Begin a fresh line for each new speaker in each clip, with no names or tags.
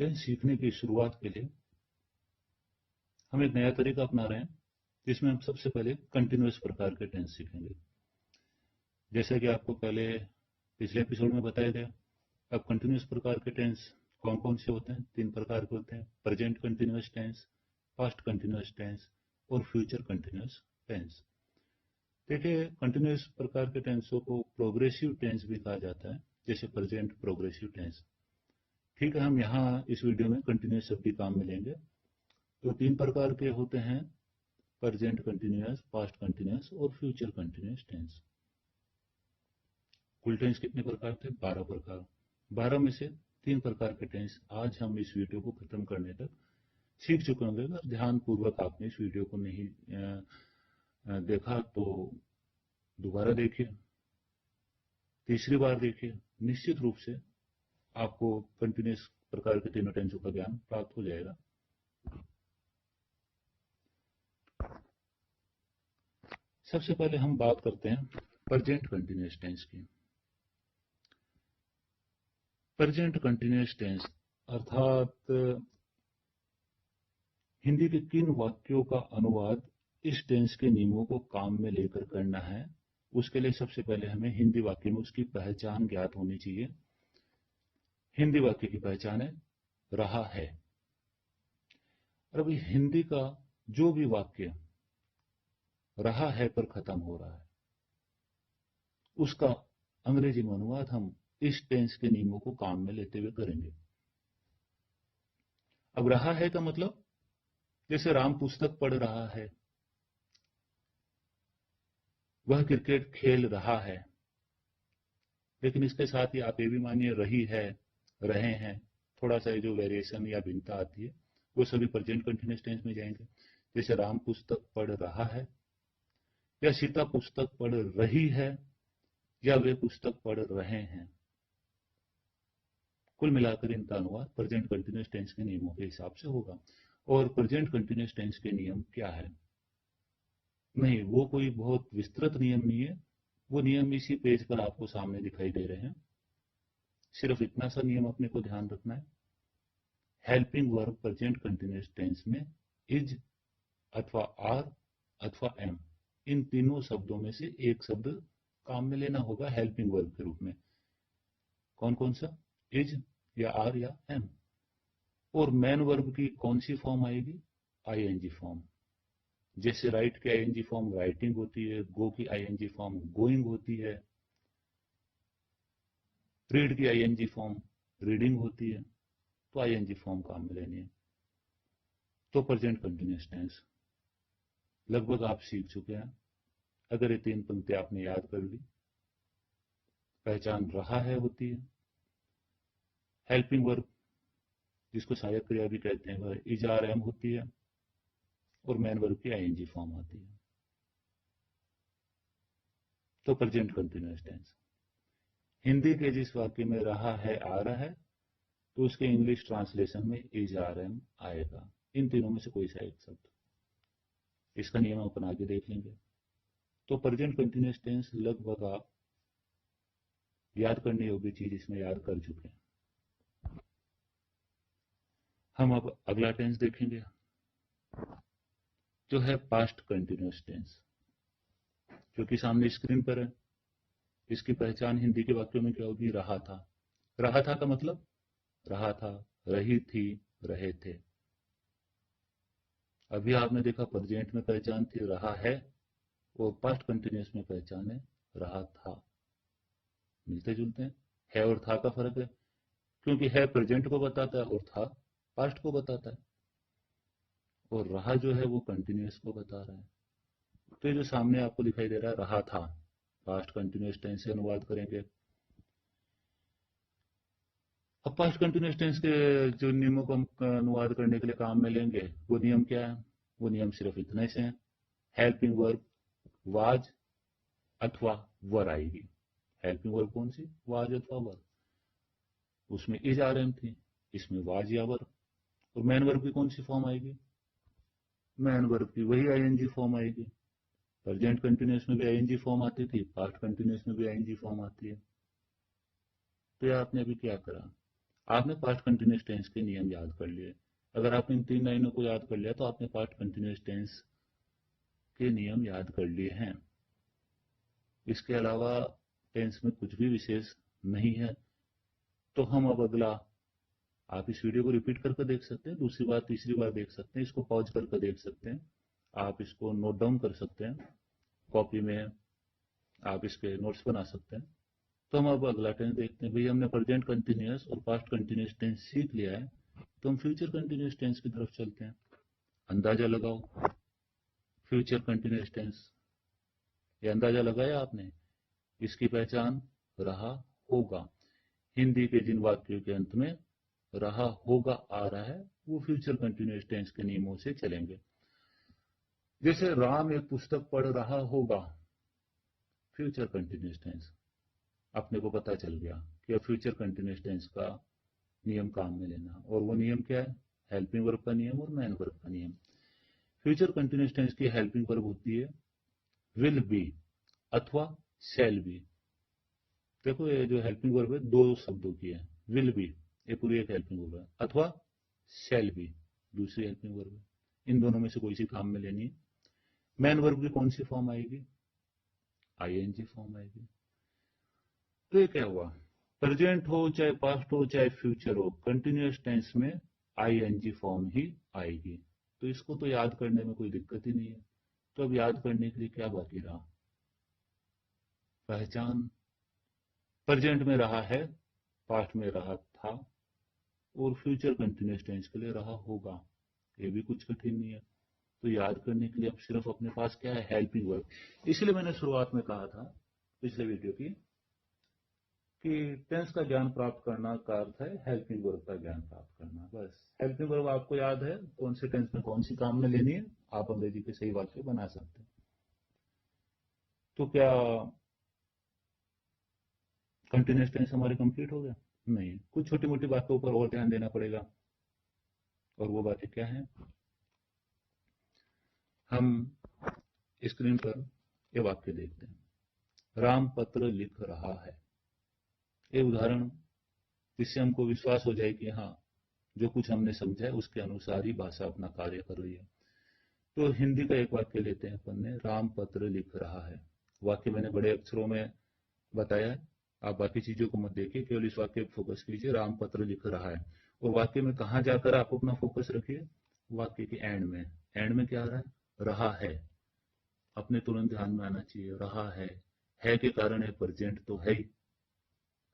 Tense सीखने की शुरुआत के लिए हम एक नया तरीका अपना रहे हैं, जिसमें हम सबसे पहले कंटिन्यूअस प्रकार के टेंस सीखेंगे। जैसे कि आपको पहले पिछले एपिसोड में बताया गया, अब कंटिन्यूअस प्रकार के टेंस कौन कौन से होते हैं? 3 प्रकार के होते हैं: present continuous tense, past continuous tense और फ्यूचर कंटिन्यूअस टेंस। देखिए, कंटिन्यूअस प्रकार के टेंसों को प्रोग्रेसिव टेंस भी कहा जाता है, जैसे प्रेजेंट प्रोग्रेसिव टेंस। ठीक है, हम यहाँ इस वीडियो में कंटिन्यूअस शब्द ही काम में लेंगे। तो 3 प्रकार के होते हैं: प्रेजेंट कंटिन्यूअस, पास्ट कंटिन्यूअस और फ्यूचर कंटिन्यूअस टेंस। कुल टेंस कितने प्रकार थे? 12 प्रकार। 12 में से 3 प्रकार के टेंस आज हम इस वीडियो को खत्म करने तक सीख चुके होंगे। अगर ध्यानपूर्वक आपने इस वीडियो को नहीं देखा तो दोबारा देखिए, तीसरी बार देखिए, निश्चित रूप से आपको कंटिन्यूअस प्रकार के तीनों टेंसों का ज्ञान प्राप्त हो जाएगा। सबसे पहले हम बात करते हैं प्रेजेंट कंटिन्यूअस टेंस की। प्रेजेंट कंटिन्यूअस टेंस अर्थात हिंदी के किन वाक्यों का अनुवाद इस टेंस के नियमों को काम में लेकर करना है, उसके लिए सबसे पहले हमें हिंदी वाक्य में उसकी पहचान ज्ञात होनी चाहिए। हिंदी वाक्य की पहचान है रहा है। और अभी हिंदी का जो भी वाक्य रहा है पर खत्म हो रहा है, उसका अंग्रेजी में अनुवाद हम इस टेंस के नियमों को काम में लेते हुए करेंगे। अब रहा है का मतलब, जैसे राम पुस्तक पढ़ रहा है, वह क्रिकेट खेल रहा है। लेकिन इसके साथ ही आप ये भी मानिए रही है, रहे हैं, थोड़ा सा जो वेरिएशन या भिन्नता आती है वो सभी प्रेजेंट कंटिन्यूअस टेंस में जाएंगे। जैसे राम पुस्तक पढ़ रहा है, या सीता पुस्तक पढ़ रही है, या वे पुस्तक पढ़ रहे हैं। कुल मिलाकर इनका अनुवाद प्रेजेंट कंटिन्यूअस टेंस के नियमों के हिसाब से होगा। और प्रेजेंट कंटिन्यूअस टेंस के नियम क्या है? नहीं, वो कोई बहुत विस्तृत नियम नहीं है। वो नियम इसी पेज पर आपको सामने दिखाई दे रहे हैं। सिर्फ इतना सा नियम अपने को ध्यान रखना है। Helping verb present continuous tense में इज अथवा आर अथवा एम, इन तीनों शब्दों में से एक शब्द काम में लेना होगा हेल्पिंग वर्ब के रूप में। कौन कौन सा? इज या आर या एम। और मैन वर्ब की कौन सी फॉर्म आएगी? ING form. जैसे राइट की आईएनजी फॉर्म राइटिंग होती है, गो की आईएनजी फॉर्म गोइंग होती है, रीड की आईएनजी फॉर्म रीडिंग होती है। तो आईएनजी फॉर्म काम में लेनी है। तो प्रेजेंट कंटिन्यूअस टेंस लगभग आप सीख चुके हैं। अगर ये 3 पंक्ति आपने याद कर ली, पहचान रहा है होती है, हेल्पिंग वर्ब जिसको सहायक क्रिया भी कहते हैं वह इज आर एम होती है, और मैन वर्ब की आईएनजी फॉर्म आती है। तो प्रेजेंट कंटिन्यूअस टेंस हिंदी के जिस वाक्य में रहा है आ रहा है, तो उसके इंग्लिश ट्रांसलेशन में इज आर एम आएगा। इन तीनों में से कोई सा एक शब्द। इसका नियम अपन आगे देख लेंगे। तो प्रेजेंट कंटिन्यूअस टेंस लगभग आप याद करने योग्य चीज इसमें याद कर चुके हैं। हम अब अगला टेंस देखेंगे, जो है पास्ट कंटिन्यूअस टेंस, जो कि सामने स्क्रीन पर है। इसकी पहचान हिंदी के वाक्यों में क्या होगी? रहा था। रहा था का मतलब रहा था, रही थी, रहे थे। अभी आपने देखा प्रेजेंट में पहचान थी रहा है, और पास्ट कंटिन्यूअस में पहचान है रहा था। मिलते जुलते हैं। है और था का फर्क है, क्योंकि है प्रेजेंट को बताता है और था पास्ट को बताता है, और रहा जो है वो कंटिन्यूअस को बता रहा है। तो ये जो सामने आपको दिखाई दे रहा है रहा था, पास्ट कंटिन्यूअस टेंस से अनुवाद करेंगे। अब पास्ट कंटिन्यूअस टेंस के जो नियमों को हम अनुवाद करने के लिए काम में लेंगे, वो नियम क्या है? वो नियम सिर्फ इतने से हैं। हेल्पिंग वर्ब वाज अथवा वर आएगी। हेल्पिंग वर्ब कौन सी? वाज अथवा वर। उसमें इज आर एम थी, इसमें वाज या वर। और मैन वर्ब की कौन सी फॉर्म आएगी? मैन वर्ब की वही आईएनजी फॉर्म आएगी। प्रेजेंट कंटिन्यूअस में भी आईएनजी फॉर्म आती थी, पास्ट कंटिन्यूअस में भी आईएनजी फॉर्म आती है। तो ये आपने अभी क्या करा? आपने पास्ट कंटिन्यूस टेंस के नियम याद कर लिए। अगर आपने इन 3 लाइनों को याद कर लिया तो आपने पास्ट कंटिन्यूस टेंस के नियम याद कर लिए हैं। इसके अलावा टेंस में कुछ भी विशेष नहीं है। तो हम अब अगला, आप इस वीडियो को रिपीट करके देख सकते हैं, दूसरी बार तीसरी बार देख सकते हैं, इसको पॉज करके देख सकते हैं, आप इसको नोट डाउन कर सकते हैं, कॉपी में आप इसके नोट्स बना सकते हैं। तो हम अब अगला टेंस देखते हैं। भाई हमने प्रेजेंट कंटिन्यूअस और पास्ट कंटिन्यूअस टेंस सीख लिया है, तो हम फ्यूचर कंटिन्यूअस टेंस की तरफ चलते हैं। अंदाजा लगाओ, फ्यूचर कंटिन्यूअस टेंस, ये अंदाजा लगाया आपने? इसकी पहचान रहा होगा। हिंदी के जिन वाक्यों के अंत में रहा होगा आ रहा है, वो फ्यूचर कंटिन्यूअस टेंस के नियमों से चलेंगे। जैसे राम एक पुस्तक पढ़ रहा होगा, फ्यूचर कंटिन्यूअस टेंस, अपने को पता चल गया कि अब फ्यूचर कंटिन्यूअस टेंस का नियम काम में लेना। और वो नियम क्या है? हेल्पिंग वर्ब का नियम और मैन वर्ब का नियम। फ्यूचर कंटिन्यूअस टेंस की हेल्पिंग वर्ब होती है विल बी अथवा शैल बी। देखो ये जो हेल्पिंग वर्ब है 2 शब्दों की है। विल बी ये पूरी एक हेल्पिंग वर्ब है, अथवा शैल बी दूसरी हेल्पिंग वर्ब है। इन दोनों में से कोई सी काम में लेनी है। मैन वर्ब की कौन सी फॉर्म आएगी? आईएनजी फॉर्म आएगी। तो ये क्या हुआ? प्रेजेंट हो चाहे पास्ट हो चाहे फ्यूचर हो, कंटिन्यूअस टेंस में आईएनजी फॉर्म ही आएगी। तो इसको तो याद करने में कोई दिक्कत ही नहीं है। तो अब याद करने के लिए क्या बाकी रहा? पहचान। प्रेजेंट में रहा है, पास्ट में रहा था, और फ्यूचर कंटिन्यूअस टेंस के लिए रहा होगा। ये भी कुछ कठिन नहीं है। तो याद करने के लिए अब सिर्फ अपने पास क्या है? Helping verb. इसलिए मैंने शुरुआत में कहा था पिछले वीडियो की कि टेंस का ज्ञान प्राप्त करना का अर्थ है हेल्पिंग वर्ब का ज्ञान प्राप्त करना। बस हेल्पिंग वर्ब आपको याद है कौन से टेंस में कौन सी काम में लेनी है, आप अंग्रेजी के सही वाक्य बना सकते हैं। तो क्या कंटिन्यूअस टेंस हमारे कंप्लीट हो गया? नहीं, कुछ छोटी मोटी बातों पर और ध्यान देना पड़ेगा। और वो बातें क्या है? हम स्क्रीन पर ये वाक्य देखते हैं। राम पत्र लिख रहा है। ये उदाहरण जिससे हमको विश्वास हो जाए कि हाँ, जो कुछ हमने समझा है उसके अनुसार ही भाषा अपना कार्य कर रही है। तो हिंदी का एक वाक्य लेते हैं अपन ने, राम पत्र लिख रहा है। वाक्य मैंने बड़े अक्षरों में बताया है, आप बाकी चीजों को मत देखिए, केवल इस वाक्य पर फोकस कीजिए। राम पत्र लिख रहा है। और वाक्य में कहा जाकर आप अपना फोकस रखिए? वाक्य के एंड में। एंड में क्या आ रहा है? रहा है। अपने तुरंत ध्यान में आना चाहिए, रहा है के कारण है प्रेजेंट तो है ही,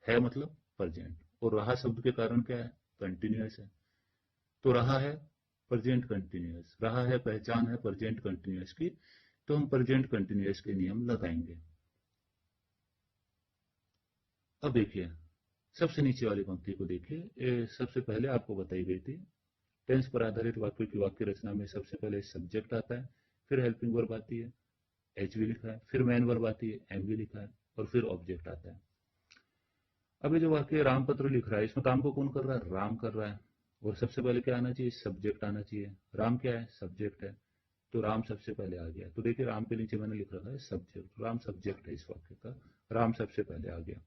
है मतलब प्रेजेंट, और रहा शब्द के कारण क्या है? कंटिन्यूअस है। तो रहा है प्रेजेंट कंटिन्यूअस, रहा है पहचान है प्रेजेंट कंटिन्यूअस की, तो हम प्रेजेंट कंटिन्यूअस के नियम लगाएंगे। अब देखिए सबसे नीचे वाली पंक्ति को देखिए, ये सबसे पहले आपको बताई गई थी। टेंस पर आधारित वाक्यों की वाक्य रचना में सबसे पहले सब्जेक्ट आता है, फिर हेल्पिंग वर्ब आती है, एच भी लिखा है, फिर मैन वर्ब आती है, एम भी लिखा है, और फिर ऑब्जेक्ट आता है। अब ये जो वाक्य राम पत्र लिख रहा है, इसमें काम को कौन कर रहा है? राम कर रहा है। और सबसे पहले क्या आना चाहिए? सब्जेक्ट आना चाहिए। राम क्या है? सब्जेक्ट है। तो राम सबसे पहले आ गया। तो देखिए राम के नीचे मैंने लिख रखा है सब्जेक्ट, राम सब्जेक्ट है इस वाक्य का, राम सबसे पहले आ गया।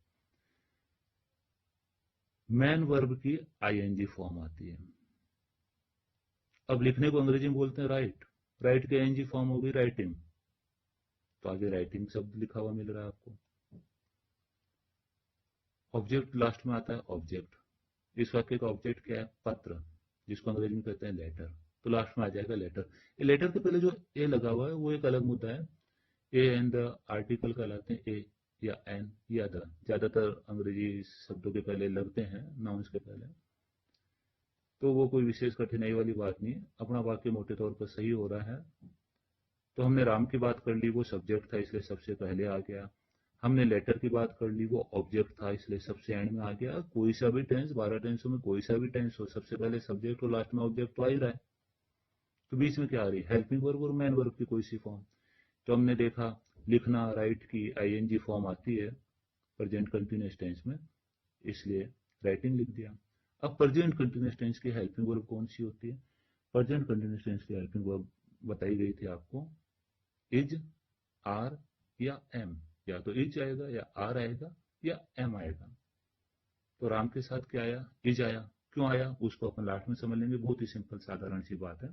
मैन वर्ब की आईएनजी फॉर्म आती है। अब लिखने को अंग्रेजी में बोलते हैं राइट, राइट की आईएनजी फॉर्म होगी राइटिंग, तो आगे राइटिंग शब्द लिखा हुआ मिल रहा है आपको। ऑब्जेक्ट लास्ट में आता है ऑब्जेक्ट। इस वाक्य का ऑब्जेक्ट क्या है? पत्र, जिसको अंग्रेजी में कहते हैं लेटर। तो लास्ट में आ जाएगा लेटर। ये लेटर के पहले जो ए लगा हुआ है वो एक अलग मुद्दा है। ए एंड द आर्टिकल कहलाते हैं, ए या एन या द, ज्यादातर अंग्रेजी शब्दों के पहले लगते हैं, नाउन्स के पहले। तो वो कोई विशेष कठिनाई वाली बात नहीं है, अपना वाक्य मोटे तौर पर सही हो रहा है। तो हमने राम की बात कर ली, वो सब्जेक्ट था इसलिए सबसे पहले आ गया। हमने लेटर की बात कर ली, वो ऑब्जेक्ट था इसलिए सबसे एंड में आ गया। कोई सा भी टेंस, 12 टेंसों में कोई सा भी टेंस हो, सबसे पहले सब्जेक्ट और लास्ट में ऑब्जेक्ट तो आ ही रहा है। तो बीच में क्या आ रही है? हेल्पिंग वर्ब और मैन वर्ब की कोई सी फॉर्म। तो हमने देखा लिखना, राइट की आईएनजी फॉर्म आती है प्रेजेंट कंटिन्यूअस टेंस में, इसलिए राइटिंग लिख दिया। अब प्रेजेंट कंटिन्यूअस टेंस की हेल्पिंग वर्ब कौन सी होती है? प्रेजेंट कंटिन्यूअस टेंस की हेल्पिंग वर्ब बताई गई थी आपको, इज, आर या एम। या तो इज आएगा या आर आएगा या एम आएगा। तो राम के साथ क्या आया, इज आया। क्यों आया उसको अपन लास्ट में समझ लेंगे, बहुत ही सिंपल साधारण सी बात है।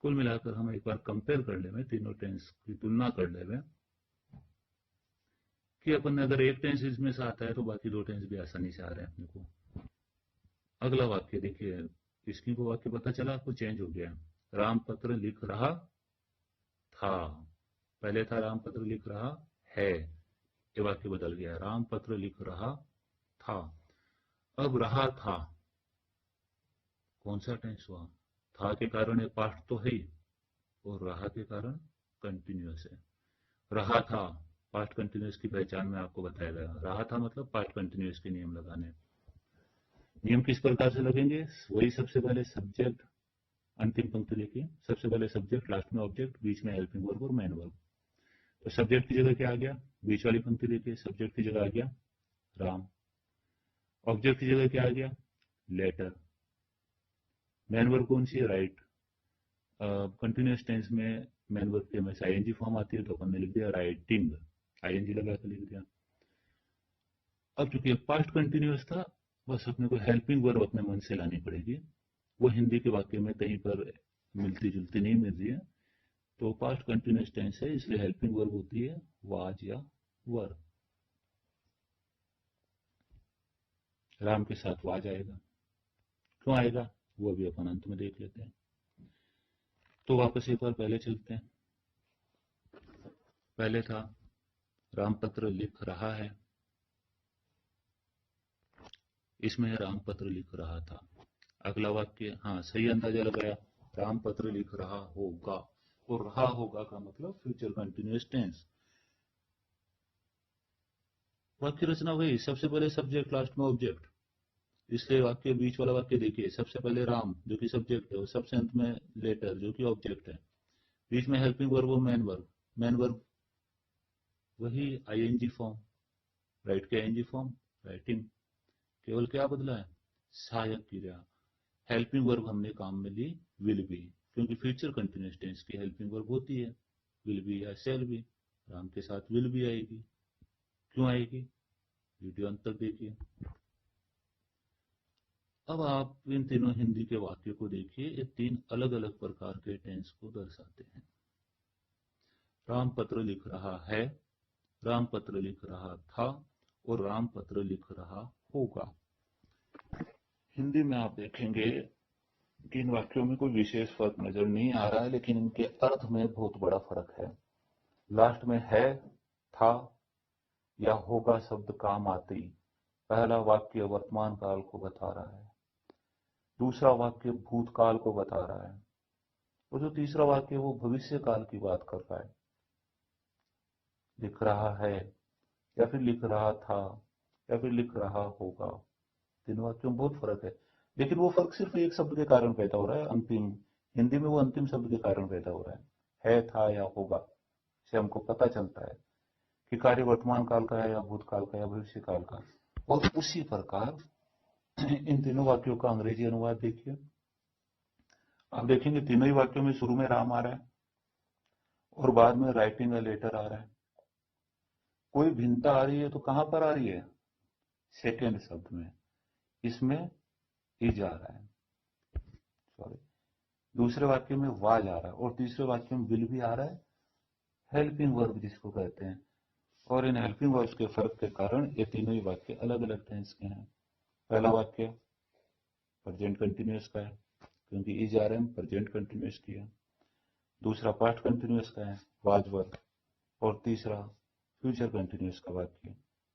कुल मिलाकर हम एक बार कंपेयर कर ले में, तीनों टेंस की तुलना कर ले में, कि अपन अगर एक टेंस इसमें से आता है तो बाकी दो टेंस भी आसानी से आ रहे हैं अपने को। अगला वाक्य देखिए, इसकी को वाक्य पता चला आपको, चेंज हो गया। राम पत्र लिख रहा था, पहले था राम पत्र लिख रहा है, ये वाक्य बदल गया, राम पत्र लिख रहा था। अब रहा था, कौन सा टेंस हुआ, था के कारण ये पास्ट तो है ही, और रहा के कारण कंटिन्यूअस है। रहा था, पास्ट कंटिन्यूअस की पहचान में आपको बताया गया, रहा था मतलब पास्ट कंटिन्यूअस के नियम लगाने। नियम किस प्रकार से लगेंगे, वही सबसे पहले सब्जेक्ट, अंतिम पंक्ति देखिए, सबसे पहले सब्जेक्ट, लास्ट में ऑब्जेक्ट, बीच में हेल्पिंग वर्ब और मेन वर्ब। तो सब्जेक्ट की जगह क्या आ गया, बीच वाली पंक्ति देखिए, सब्जेक्ट की जगह आ गया राम, ऑब्जेक्ट की जगह क्या आ गया लेटर, मेन वर्ब कौन सी है राइट। कंटिन्यूअस टेंस में मेन वर्ब की हमेशा आईएनजी फॉर्म आती है, तो अपन ने लिख दिया राइटिंग, आईएनजी लगा कर लिख दिया। अब चूंकि पास्ट कंटिन्यूअस था, बस अपने को हेल्पिंग वर्ब अपने मन से लानी पड़ेगी, वो हिंदी के वाक्य में कहीं पर मिलती जुलती नहीं मिल रही है। तो पास्ट कंटिन्यूअस टेंस है, इसलिए हेल्पिंग वर्ब होती है वाज या वर। राम के साथ वाज आएगा, क्यों आएगा वो भी अपन अंत में देख लेते हैं। तो वापस एक बार पहले चलते हैं। पहले था रामपत्र लिख रहा है, इसमें है रामपत्र लिख रहा था। अगला वाक्य, हाँ सही अंदाजा लगाया, रामपत्र लिख रहा होगा, और रहा होगा का मतलब फ्यूचर कंटिन्यूअस टेंस। वाक्य रचना वही, सबसे पहले सब्जेक्ट, लास्ट में ऑब्जेक्ट, इसलिए वाक्य बीच वाला वाक्य देखिए, सबसे पहले राम जो कि सब्जेक्ट है, और सबसे अंत में लेटर जो कि ऑब्जेक्ट है, बीच में हेल्पिंग वर्ब और मेन वर्ब। मेन वर्ब वही आईएनजी फॉर्म, राइट के आईएनजी फॉर्म राइटिंग, केवल क्या बदला है, सहायक क्रिया। हेल्पिंग वर्ब हमने काम में ली विल बी, क्योंकि फ्यूचर कंटिन्यूअस टेंस की हेल्पिंग वर्ब होती है विल बी या शैल बी। राम के साथ विल बी आएगी, क्यों आएगी वीडियो अंत तक देखिए। अब आप इन तीनों हिंदी के वाक्य को देखिए, ये तीन अलग अलग प्रकार के टेंस को दर्शाते हैं। राम पत्र लिख रहा है, राम पत्र लिख रहा था, और राम पत्र लिख रहा होगा। हिंदी में आप देखेंगे कि इन वाक्यों में कोई विशेष फर्क नजर नहीं आ रहा है, लेकिन इनके अर्थ में बहुत बड़ा फर्क है। लास्ट में है, था या होगा शब्द काम आते ही पहला वाक्य वर्तमान काल को बता रहा है, दूसरा वाक्य भूतकाल को बता रहा है, और जो तीसरा वाक्य वो भविष्य काल की बात कर रहा है। लिख रहा है, या फिर लिख रहा था, या फिर लिख रहा होगा, तीनों वाक्यों में बहुत फर्क है। लेकिन वो फर्क सिर्फ एक शब्द के कारण पैदा हो रहा है, अंतिम, हिंदी में वो अंतिम शब्द के कारण पैदा हो रहा है, था या होगा से हमको पता चलता है कि कार्य वर्तमान काल का है या भूतकाल का या भविष्य काल का। और उसी प्रकार इन तीनों वाक्यों का अंग्रेजी अनुवाद देखिए, आप देखेंगे तीनों ही वाक्यों में शुरू में राम आ रहा है और बाद में राइटिंग अ लेटर आ रहा है। कोई भिन्नता आ रही है तो कहां पर आ रही है, सेकेंड शब्द में, इसमें इज आ रहा है, सॉरी, दूसरे वाक्य में वाज आ रहा है, और तीसरे वाक्य में विल भी आ रहा है, हेल्पिंग वर्ब जिसको कहते हैं। और इन हेल्पिंग वर्ब के फर्क के कारण ये तीनों ही वाक्य अलग अलग टेंस के हैं। पहला वाक्य प्रेजेंट कंटिन्यूअस का है, क्योंकि इज आ रहा है, प्रेजेंट कंटिन्यूअस किया। दूसरा पास्ट कंटिन्यूअस का है, वाज वर। और तीसरा फ्यूचर कंटिन्यूअस का वाक्य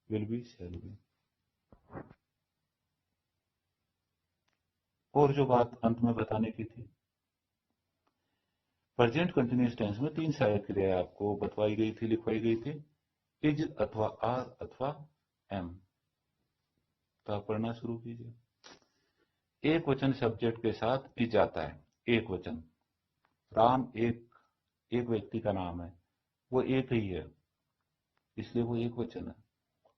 विल बी शैल बी। और जो बात अंत में बताने की थी, प्रेजेंट कंटिन्यूअस टेंस में तीन सहायक क्रियाएं आपको बतवाई गई थी, लिखवाई गई थी, इज अथवा आर अथवा एम। तो आप पढ़ना शुरू कीजिए। एक वचन सब्जेक्ट के साथ इज आता है, एक वचन, राम एक व्यक्ति का नाम है, वो एक ही है, इसलिए वो एक वचन है,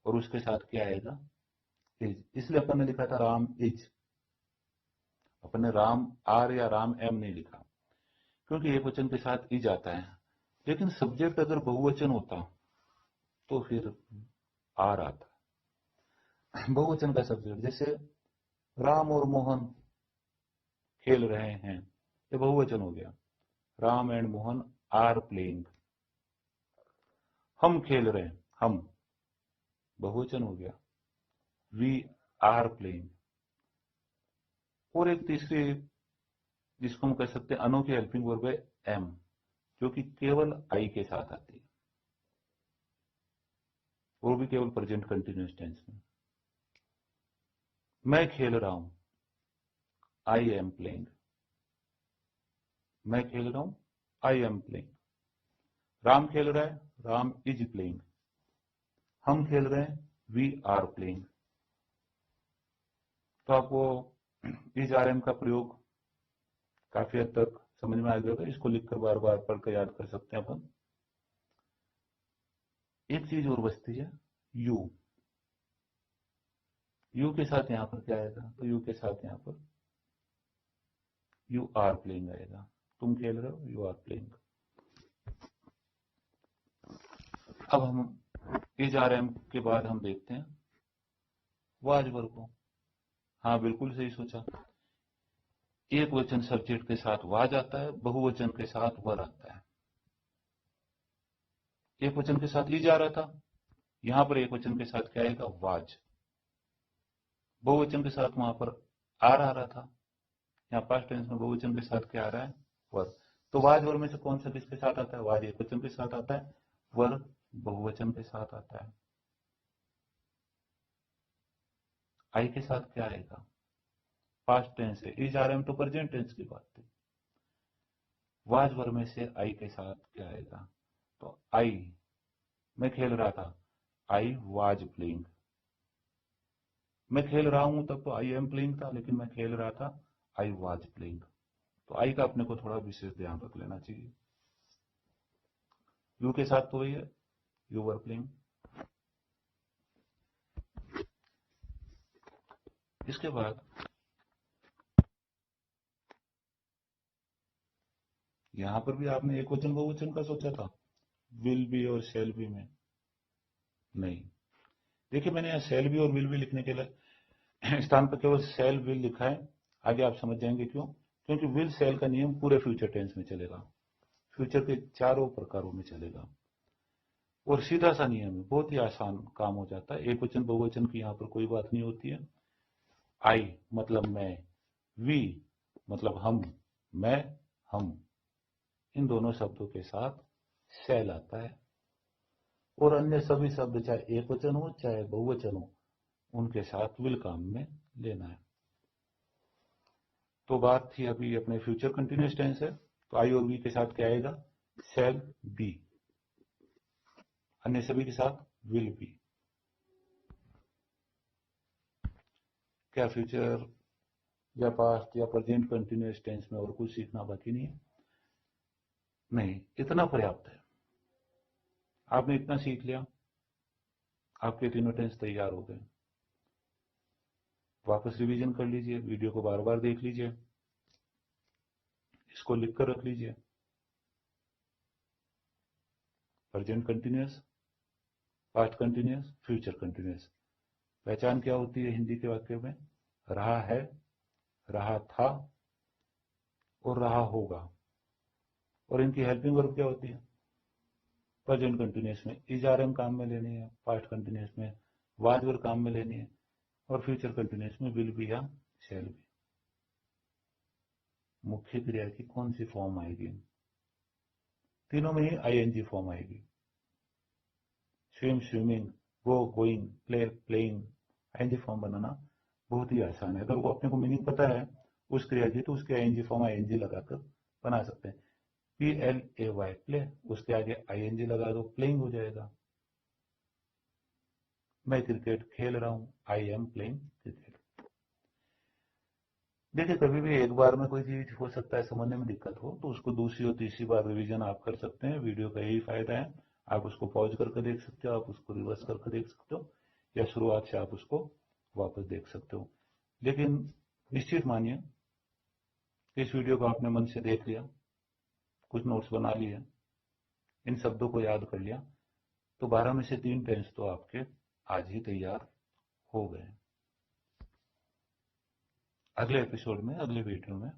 और उसके साथ क्या आएगा, इज। इसलिए अपन ने लिखा था राम इज, अपन ने राम आर या राम एम नहीं लिखा, क्योंकि एक वचन के साथ इज आता है। लेकिन सब्जेक्ट अगर बहुवचन होता तो फिर आर आता। बहुवचन का सब्जेक्ट, जैसे राम और मोहन खेल रहे हैं, ये बहुवचन हो गया। Ram and Mohan are playing. हम खेल रहे हैं, हम बहुवचन हो गया। We are playing. और एक तीसरी जिसको हम कह सकते हैं अनोखी हेल्पिंग वर्ब है एम, जो कि केवल आई के साथ आती है, वो भी केवल प्रेजेंट कंटिन्यूअस टेंस में। मैं खेल रहा हूं, आई एम प्लेइंग। मैं खेल रहा हूं, आई एम प्लेइंग। राम खेल रहा है, राम इज प्लेइंग। हम खेल रहे हैं, वी आर प्लेइंग। तो आपको इज आर एम का प्रयोग काफी हद तक समझ में आ गया होगा। इसको लिखकर बार बार पढ़कर याद कर सकते हैं अपन। एक चीज और बचती है, यू। यू के साथ यहां पर क्या आएगा? तो यू के साथ यहां पर यू आर प्लेइंग आएगा। तुम खेल रहे हो, यू आर प्लेइंग। अब हम इज आर एम के बाद हम देखते हैं वाज वर्ब को। हाँ, बिल्कुल सही सोचा। एक वचन सब्जेक्ट के साथ वाज आता है, बहुवचन के साथ वर आता है। एक वचन के साथ इज आ रहा था, यहां पर एक वचन के साथ क्या आएगा? वाज। बहुवचन के साथ वहां पर आर आ रहा था, यहाँ पास्ट टेंस में बहुवचन के साथ क्या आ रहा है? वर। तो वाज वर में से कौन सा किसके साथ आता है? वाज एक वचन के साथ आता है, वर बहुवचन के साथ आता है। आई के साथ क्या आएगा? पास्ट टेंस है, इज आर एम तो प्रेजेंट टेंस की बात थी। वाज वर में से आई के साथ क्या आएगा? तो आई, मैं खेल रहा था, आई वाज प्लेइंग। मैं खेल रहा हूं तब तो आई एम प्लेइंग था, लेकिन मैं खेल रहा था, आई वाज प्लेइंग। तो आई का अपने को थोड़ा विशेष ध्यान रख लेना चाहिए। यू के साथ तो वही है, यू वर प्लेइंग। इसके बाद यहां पर भी आपने एक वचन बहुवचन का सोचा था, विल बी और शेल बी में। नहीं, देखिए मैंने यहाँ शेल बी और विल बी लिखने के स्थान पर केवल शेल विल लिखा है। आगे आप समझ जाएंगे क्यों। क्योंकि विल शेल का नियम पूरे फ्यूचर टेंस में चलेगा, फ्यूचर के चारों प्रकारों में चलेगा। और सीधा सा नियम है, बहुत ही आसान काम हो जाता है। एक वचन बहुवचन की यहाँ पर कोई बात नहीं होती है। आई मतलब मैं, वी मतलब हम, मैं हम, इन दोनों शब्दों के साथ सेल आता है। और अन्य सभी शब्द चाहे एक वचन हो चाहे बहुवचन हो, उनके साथ विल काम में लेना है। तो बात थी अभी अपने फ्यूचर कंटिन्यूअस टेंस है, तो आई और वी के साथ क्या आएगा? Shall be. अन्य सभी के साथ विल बी। क्या फ्यूचर या पास्ट या प्रेजेंट कंटिन्यूअस टेंस में और कुछ सीखना बाकी नहीं है? नहीं, इतना पर्याप्त है। आपने इतना सीख लिया, आपके तीनों टेंस तैयार हो गए। वापस रिवीजन कर लीजिए, वीडियो को बार बार देख लीजिए, इसको लिख कर रख लीजिए। Present continuous, past continuous, future continuous. पहचान क्या होती है हिंदी के वाक्य में? रहा है, रहा था और रहा होगा। और इनकी हेल्पिंग वर्ब क्या होती है? प्रेजेंट कंटिन्यूअस में इज आर एम काम में लेनी है, पास्ट कंटिन्यूअस में वाज वर काम में लेनी है, और फ्यूचर कंटिन्यूअस में विल बी या शैल बी। मुख्य क्रिया की कौन सी फॉर्म आएगी? तीनों में ही आईएनजी फॉर्म आएगी। Swim swimming, go going, play playing, ING form बनाना बहुत ही आसान है। अगर वो अपने को मीनिंग पता है उस क्रिया की, तो उसके आईएनजी फॉर्म आईएनजी लगाकर बना सकते हैं। PLAY प्ले, उसके आगे आईएनजी लगा दो, प्लेइंग हो जाएगा। मैं क्रिकेट खेल रहा हूं, आई एम प्लेइंग क्रिकेट। देखिए, कभी भी एक बार में कोई चीज हो सकता है समझने में दिक्कत हो, तो उसको दूसरी और तीसरी बार रिवीजन आप कर सकते हैं। वीडियो का यही फायदा है। आप उसको पॉज करके देख सकते हो, आप उसको रिवर्स करके देख सकते हो, या शुरुआत से आप उसको वापस देख सकते हो। लेकिन निश्चित मानिए इस वीडियो को आपने मन से देख लिया, कुछ नोट्स बना लिए, इन शब्दों को याद कर लिया, तो 12 में से 3 टेंस तो आपके आज ही तैयार हो गए। अगले एपिसोड में, अगले वीडियो में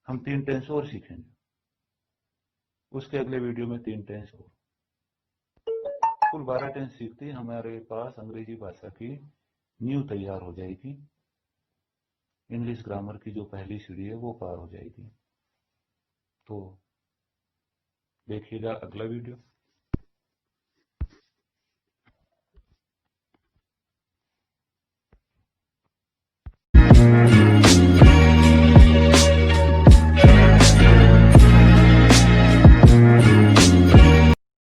हम 3 टेंस और सीखेंगे। उसके अगले वीडियो में 3 टेंस और, कुल 12 टेंस सीखते ही हमारे पास अंग्रेजी भाषा की नींव तैयार हो जाएगी। इंग्लिश ग्रामर की जो पहली सीढ़ी है वो पार हो जाएगी। तो देखिएगा अगला वीडियो।